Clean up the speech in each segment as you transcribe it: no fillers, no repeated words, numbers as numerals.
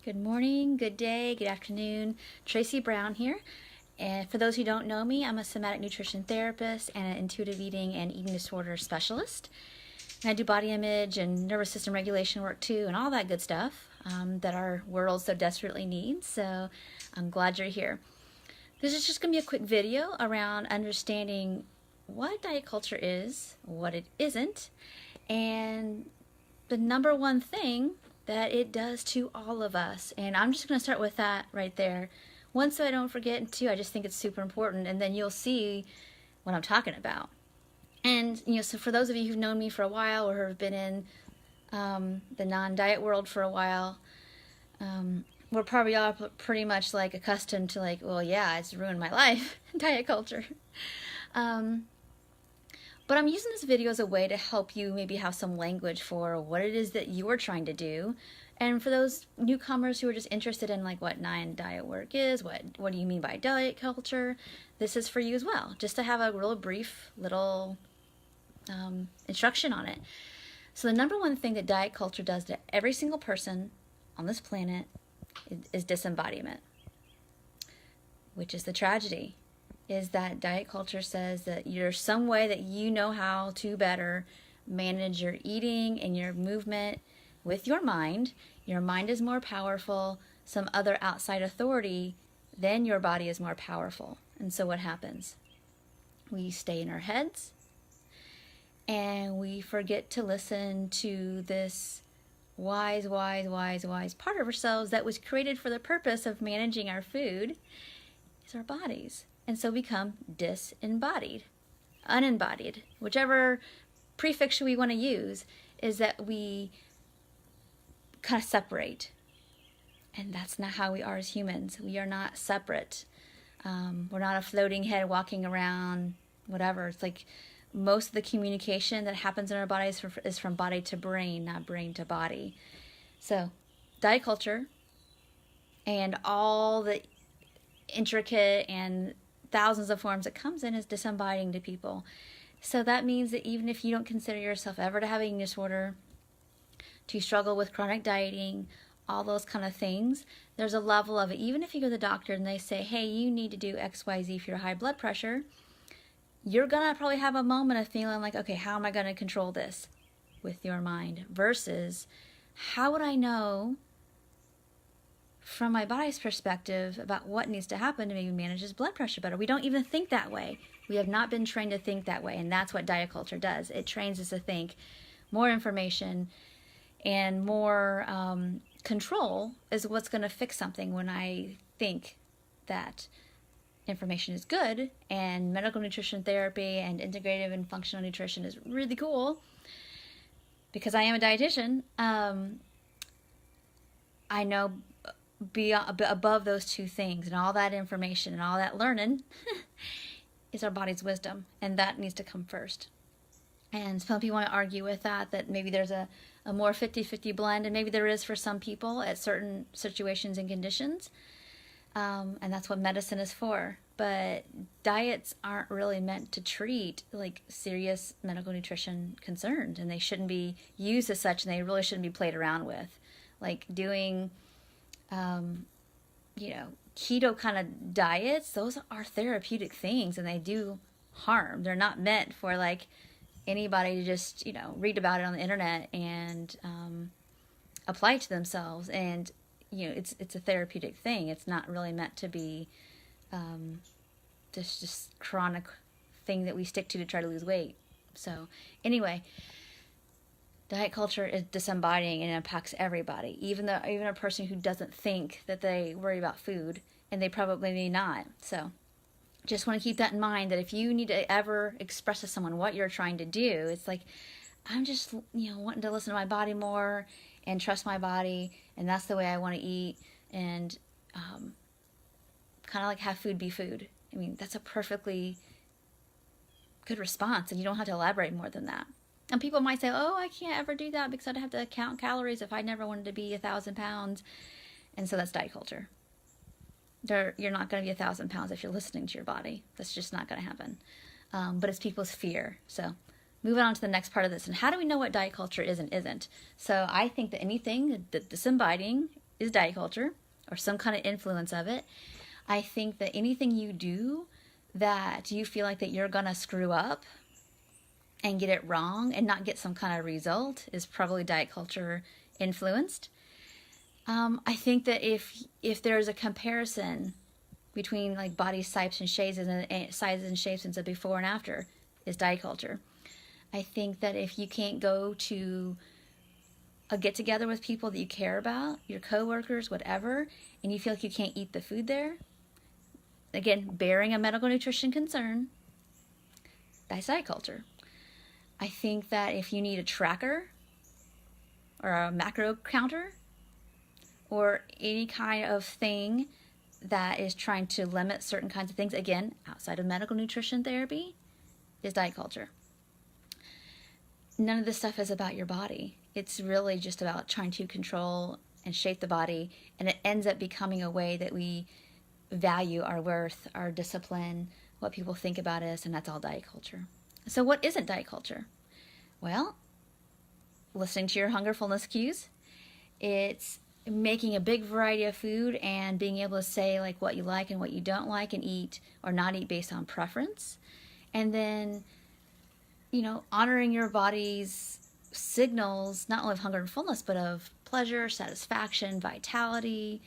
Good morning, good day, good afternoon. Tracy Brown here. And for those who don't know me, I'm a somatic nutrition therapist and an intuitive eating and eating disorder specialist. And I do body image and nervous system regulation work too, and all that good stuff that our world so desperately needs. So I'm glad you're here. This is just going to be a quick video around understanding what diet culture is, what it isn't, and the number one thing that it does to all of us. And I'm just going to start with that right there. One, so I don't forget, and two, I just think it's super important, and then you'll see what I'm talking about. And, so for those of you who've known me for a while or have been in the non-diet world for a while, we're probably all pretty much like accustomed to like, well, yeah, it's ruined my life, diet culture. But I'm using this video as a way to help you maybe have some language for what it is that you're trying to do. And for those newcomers who are just interested in like what non-diet work is, what do you mean by diet culture, this is for you as well, just to have a real brief little instruction on it. So the number one thing that diet culture does to every single person on this planet is disembodiment, which is the tragedy. Is that diet culture says that there's some way that you know how to better manage your eating and your movement with your mind. Your mind is more powerful. Some other outside authority, then your body is more powerful. And so what happens? We stay in our heads and we forget to listen to this wise part of ourselves that was created for the purpose of managing our food, is our bodies. And so become disembodied, unembodied, whichever prefix we want to use, is that we kind of separate. And that's not how we are as humans. We are not separate. We're not a floating head walking around, whatever. It's like most of the communication that happens in our bodies is from body to brain, not brain to body. So diet culture and all the intricate and thousands of forms it comes in is disembodying to people. So that means that even if you don't consider yourself ever to have an eating disorder, to struggle with chronic dieting, all those kind of things, there's a level of it. Even if you go to the doctor and they say, hey, you need to do XYZ for your high blood pressure, you're going to probably have a moment of feeling like, okay, how am I going to control this with your mind? Versus, how would I know from my body's perspective about what needs to happen to maybe manage his blood pressure better? We don't even think that way. We have not been trained to think that way, and that's what diet culture does. It trains us to think more information and more control is what's going to fix something. When I think that information is good and medical nutrition therapy and integrative and functional nutrition is really cool, because I am a dietitian, I know above those two things and all that information and all that learning is our body's wisdom, and that needs to come first. And some people want to argue with that maybe there's a more 50-50 blend, and maybe there is for some people at certain situations and conditions, and that's what medicine is for. But diets aren't really meant to treat like serious medical nutrition concerns, and they shouldn't be used as such, and they really shouldn't be played around with. Like doing keto kind of diets, those are therapeutic things, and they do harm. They're not meant for like anybody to just, read about it on the internet and apply it to themselves. And, it's a therapeutic thing. It's not really meant to be this just chronic thing that we stick to try to lose weight. So anyway, diet culture is disembodying and it impacts everybody, even a person who doesn't think that they worry about food, and they probably may not. So just want to keep that in mind, that if you need to ever express to someone what you're trying to do, it's like, I'm just, wanting to listen to my body more and trust my body, and that's the way I want to eat, and kind of like have food be food. I mean, that's a perfectly good response, and you don't have to elaborate more than that. And people might say, oh, I can't ever do that because I'd have to count calories if I never wanted to be 1,000 pounds. And so that's diet culture. You're not going to be 1,000 pounds if you're listening to your body. That's just not going to happen. But it's people's fear. So moving on to the next part of this. And how do we know what diet culture is and isn't? So I think that anything that's disembodying is diet culture or some kind of influence of it. I think that anything you do that you feel like that you're gonna screw up and get it wrong and not get some kind of result is probably diet culture influenced. I think that if there's a comparison between like body types and sizes and shapes and the before and after is diet culture. I think that if you can't go to a get together with people that you care about, your coworkers, whatever, and you feel like you can't eat the food there, again, bearing a medical nutrition concern, that's diet culture. I think that if you need a tracker or a macro counter or any kind of thing that is trying to limit certain kinds of things, again, outside of medical nutrition therapy, is diet culture. None of this stuff is about your body. It's really just about trying to control and shape the body, and it ends up becoming a way that we value our worth, our discipline, what people think about us, and that's all diet culture. So what isn't diet culture? Well, listening to your hunger fullness cues. It's making a big variety of food and being able to say like what you like and what you don't like and eat or not eat based on preference. And then, honoring your body's signals, not only of hunger and fullness, but of pleasure, satisfaction, vitality,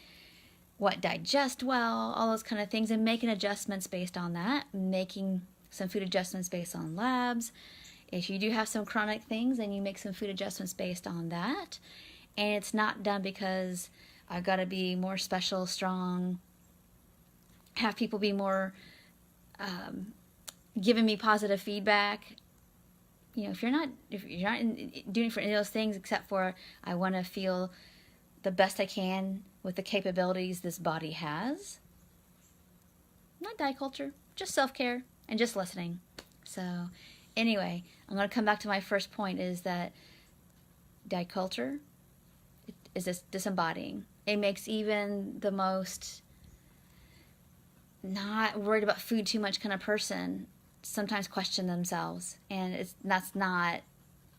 what digests well, all those kind of things, and making adjustments based on that, making some food adjustments based on labs. If you do have some chronic things, then you make some food adjustments based on that. And it's not done because I've got to be more special, strong, have people be more giving me positive feedback. If you're not doing for any of those things except for I want to feel the best I can with the capabilities this body has, not diet culture, just self-care and just listening. So anyway, I'm going to come back to my first point is that diet culture is this disembodying. It makes even the most not worried about food too much kind of person sometimes question themselves. And that's not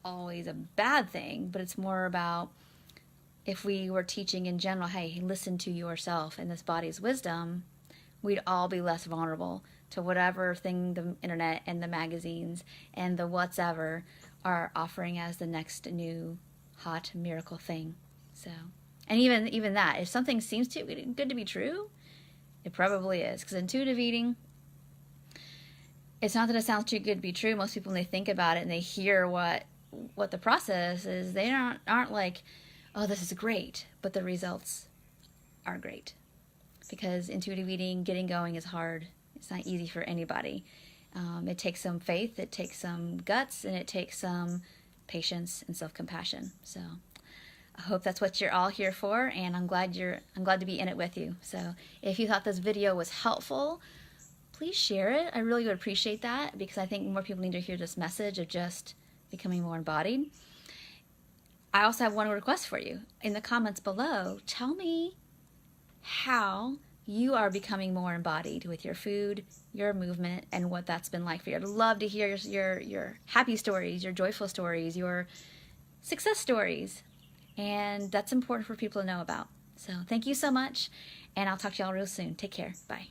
always a bad thing, but it's more about if we were teaching in general, hey, listen to yourself and this body's wisdom, we'd all be less vulnerable to whatever thing the internet and the magazines and the whatever are offering as the next new hot miracle thing. So, and even that, if something seems too good to be true, it probably is. Because intuitive eating, it's not that it sounds too good to be true. Most people, when they think about it and they hear what the process is, they aren't like, oh, this is great, but the results are great. Because intuitive eating, getting going is hard. It's not easy for anybody. It takes some faith, it takes some guts, and it takes some patience and self-compassion. So I hope that's what you're all here for, and I'm glad to be in it with you. So if you thought this video was helpful, please share it. I really would appreciate that because I think more people need to hear this message of just becoming more embodied. I also have one request for you. In the comments below, tell me how you are becoming more embodied with your food, your movement, and what that's been like for you. I'd love to hear your happy stories, your joyful stories, your success stories. And that's important for people to know about. So thank you so much, and I'll talk to y'all real soon. Take care. Bye.